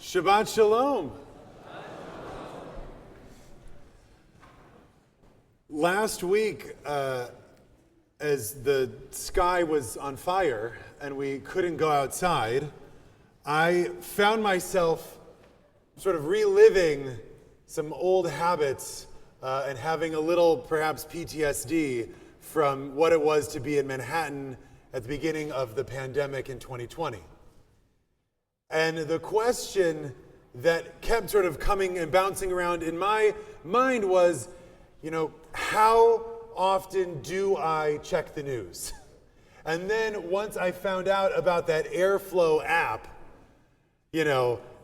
Shabbat Shalom. Last week, as the sky was on fire and we couldn't go outside, I found myself sort of reliving some old habits and having a little, perhaps, PTSD from what it was to be in Manhattan at the beginning of the pandemic in 2020. And the question that kept sort of coming and bouncing around in my mind was, how often do I check the news? And then once I found out about that Airflow app,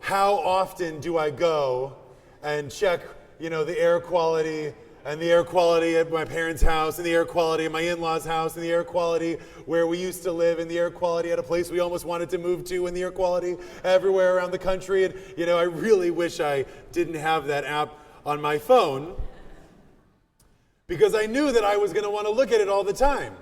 how often do I go and check, the air quality and the air quality at my parents' house and the air quality at my in-laws' house and the air quality where we used to live and the air quality at a place we almost wanted to move to and the air quality everywhere around the country. And, I really wish I didn't have that app on my phone because I knew that I was going to want to look at it all the time.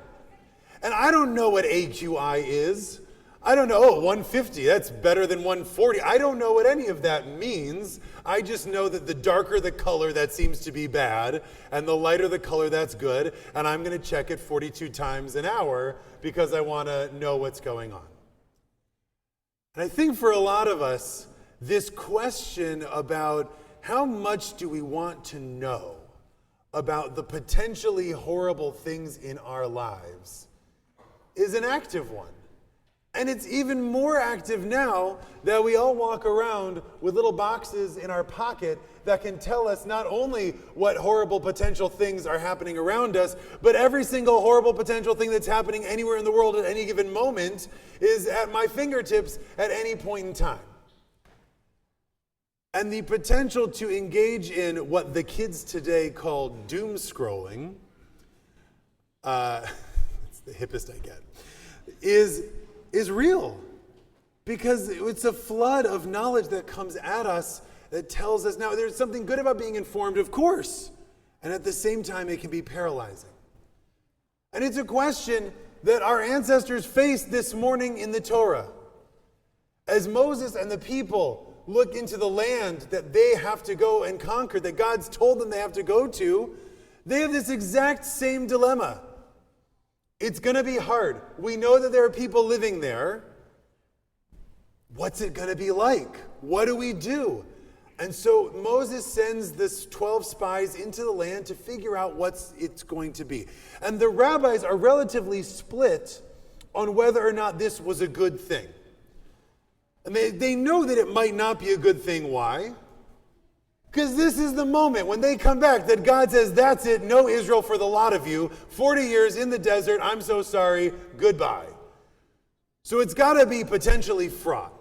And I don't know what AQI is. I don't know, 150, that's better than 140. I don't know what any of that means. I just know that the darker the color, that seems to be bad, and the lighter the color, that's good, and I'm going to check it 42 times an hour because I want to know what's going on. And I think for a lot of us, this question about how much do we want to know about the potentially horrible things in our lives is an active one. And it's even more active now that we all walk around with little boxes in our pocket that can tell us not only what horrible potential things are happening around us, but every single horrible potential thing that's happening anywhere in the world at any given moment is at my fingertips at any point in time. And the potential to engage in what the kids today call doom scrolling, it's the hippest I get, is real, because it's a flood of knowledge that comes at us that tells us, now there's something good about being informed, of course, and at the same time it can be paralyzing. And it's a question that our ancestors faced this morning in the Torah. As Moses and the people look into the land that they have to go and conquer, that God's told them they have to go to, they have this exact same dilemma. It's going to be hard. We know that there are people living there. What's it going to be like? What do we do? And so Moses sends this 12 spies into the land to figure out what it's going to be. And the rabbis are relatively split on whether or not this was a good thing. And they know that it might not be a good thing. Why? Because this is the moment when they come back that God says, that's it, no Israel for the lot of you. 40 years in the desert, I'm so sorry, goodbye. So it's got to be potentially fraught.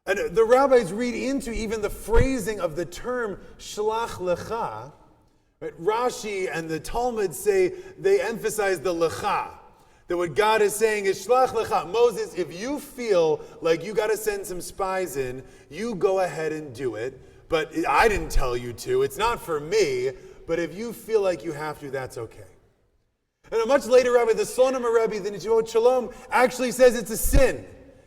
And the rabbis read into even the phrasing of the term shlach lecha. Right? Rashi and the Talmud say, they emphasize the lecha. That what God is saying is shlach lecha. Moses, if you feel like you got to send some spies in, you go ahead and do it. But I didn't tell you to. It's not for me. But if you feel like you have to, that's okay. And a much later rabbi, the Slonim Rebbe, the Nittivot Shalom, actually says it's a sin.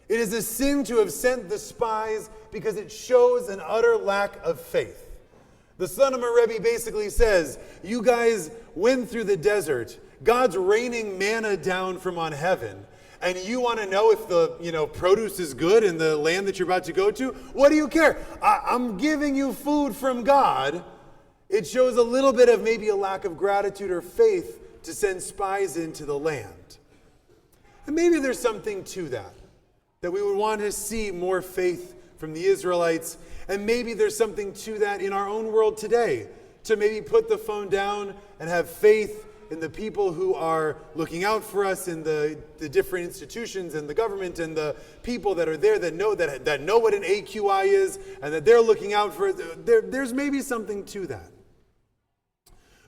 It is a sin to have sent the spies because it shows an utter lack of faith. The Slonim Rebbe basically says, you guys went through the desert. God's raining manna down from on heaven. And you want to know if the produce is good in the land that you're about to go to? What do you care? I'm giving you food from God. It shows a little bit of maybe a lack of gratitude or faith to send spies into the land. And maybe there's something to that we would want to see more faith from the Israelites. And maybe there's something to that in our own world today, to maybe put the phone down and have faith in the people who are looking out for us in the different institutions and the government and the people that are there that know what an AQI is and that they're looking out for it. There's maybe something to that.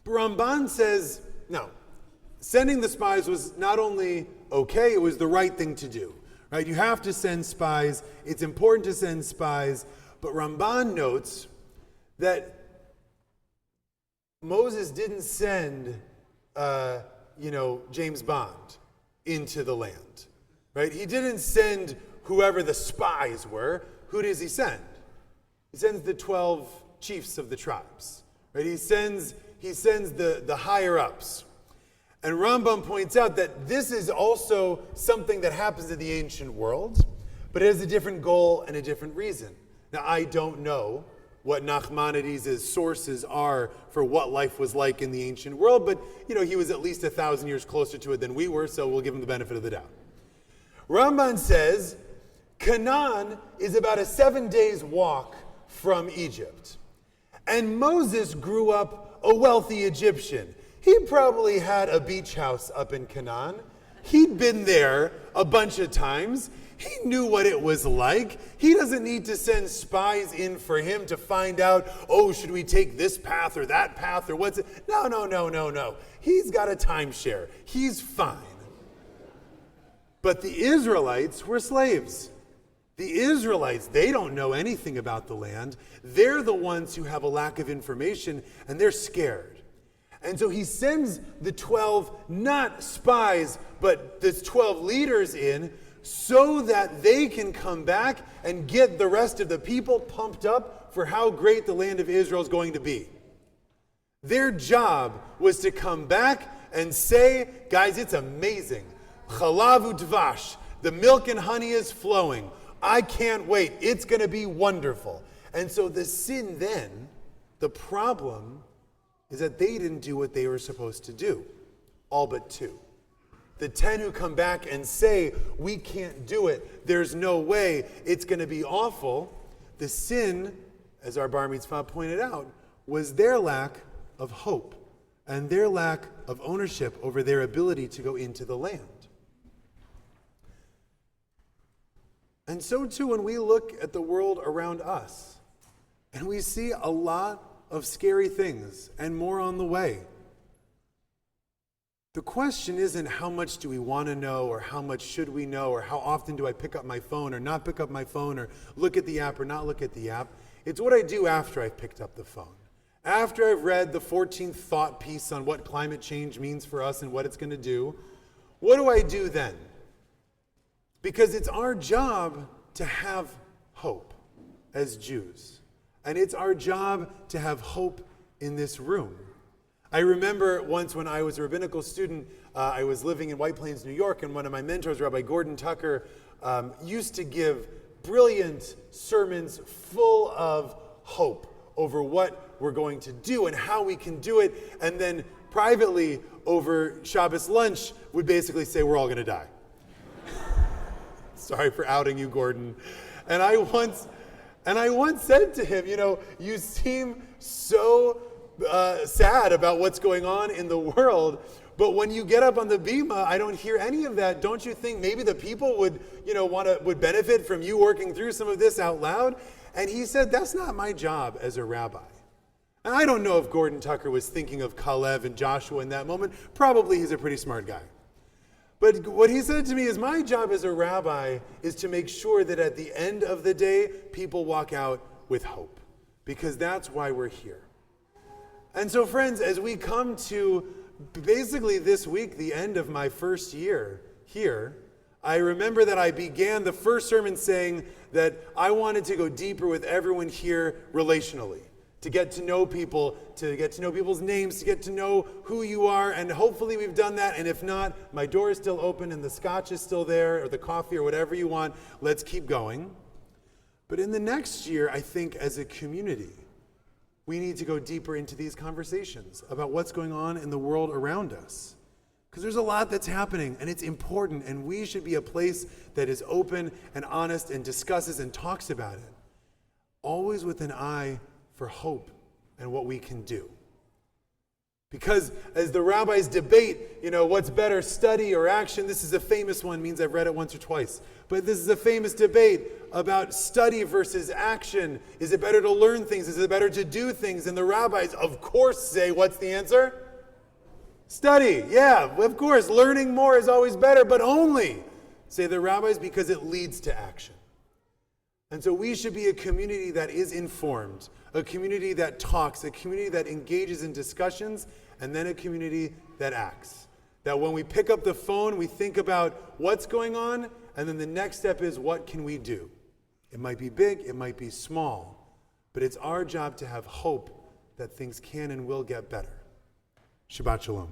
But Ramban says, no, sending the spies was not only okay, it was the right thing to do. Right? You have to send spies. It's important to send spies. But Ramban notes that Moses didn't send James Bond into the land, right? He didn't send whoever the spies were. Who does he send? He sends the 12 chiefs of the tribes. Right? He sends the higher ups. And Rambam points out that this is also something that happens in the ancient world, but it has a different goal and a different reason. Now, I don't know what Nachmanides' sources are for what life was like in the ancient world, but he was at least 1,000 years closer to it than we were, so we'll give him the benefit of the doubt. Ramban says Canaan is about a 7 days walk from Egypt. And Moses grew up a wealthy Egyptian. He probably had a beach house up in Canaan. He'd been there a bunch of times. He knew what it was like. He doesn't need to send spies in for him to find out, should we take this path or that path or what's it? No. He's got a timeshare. He's fine. But the Israelites were slaves. The Israelites, they don't know anything about the land. They're the ones who have a lack of information, and they're scared. And so he sends the 12, not spies, but the 12 leaders in so that they can come back and get the rest of the people pumped up for how great the land of Israel is going to be. Their job was to come back and say, guys, it's amazing. Chalav udvash, the milk and honey is flowing. I can't wait. It's going to be wonderful. And so the sin then, the problem is that they didn't do what they were supposed to do. All but 2. The 10 who come back and say, we can't do it. There's no way. It's going to be awful. The sin, as our Bar Mitzvah pointed out, was their lack of hope and their lack of ownership over their ability to go into the land. And so too when we look at the world around us and we see a lot of scary things and more on the way. The question isn't how much do we want to know or how much should we know or how often do I pick up my phone or not pick up my phone or look at the app or not look at the app. It's what I do after I've picked up the phone. After I've read the 14th thought piece on what climate change means for us and what it's going to do, what do I do then? Because it's our job to have hope as Jews. And it's our job to have hope in this room. I remember once when I was a rabbinical student, I was living in White Plains, New York, and one of my mentors, Rabbi Gordon Tucker, used to give brilliant sermons full of hope over what we're going to do and how we can do it. And then privately, over Shabbos lunch, would basically say, we're all going to die. Sorry for outing you, Gordon. And I once said to him, you seem so sad about what's going on in the world, but when you get up on the bima, I don't hear any of that. Don't you think maybe the people would benefit from you working through some of this out loud? And he said, that's not my job as a rabbi. And I don't know if Gordon Tucker was thinking of Kalev and Joshua in that moment. Probably he's a pretty smart guy. But what he said to me is my job as a rabbi is to make sure that at the end of the day, people walk out with hope, because that's why we're here. And so, friends, as we come to basically this week, the end of my first year here, I remember that I began the first sermon saying that I wanted to go deeper with everyone here relationally, to get to know people, to get to know people's names, to get to know who you are, and hopefully we've done that, and if not, my door is still open and the scotch is still there, or the coffee, or whatever you want. Let's keep going. But in the next year, I think as a community, we need to go deeper into these conversations about what's going on in the world around us. Because there's a lot that's happening, and it's important, and we should be a place that is open and honest and discusses and talks about it, always with an eye for hope and what we can do. Because as the rabbis debate, what's better, study or action, this is a famous one, means I've read it once or twice. But this is a famous debate about study versus action. Is it better to learn things? Is it better to do things? And the rabbis, of course, say, what's the answer? Study. Yeah, of course. Learning more is always better, but only, say the rabbis, because it leads to action. And so we should be a community that is informed, a community that talks, a community that engages in discussions, and then a community that acts. That when we pick up the phone, we think about what's going on, and then the next step is, what can we do? It might be big, it might be small. but it's our job to have hope that things can and will get better. Shabbat Shalom.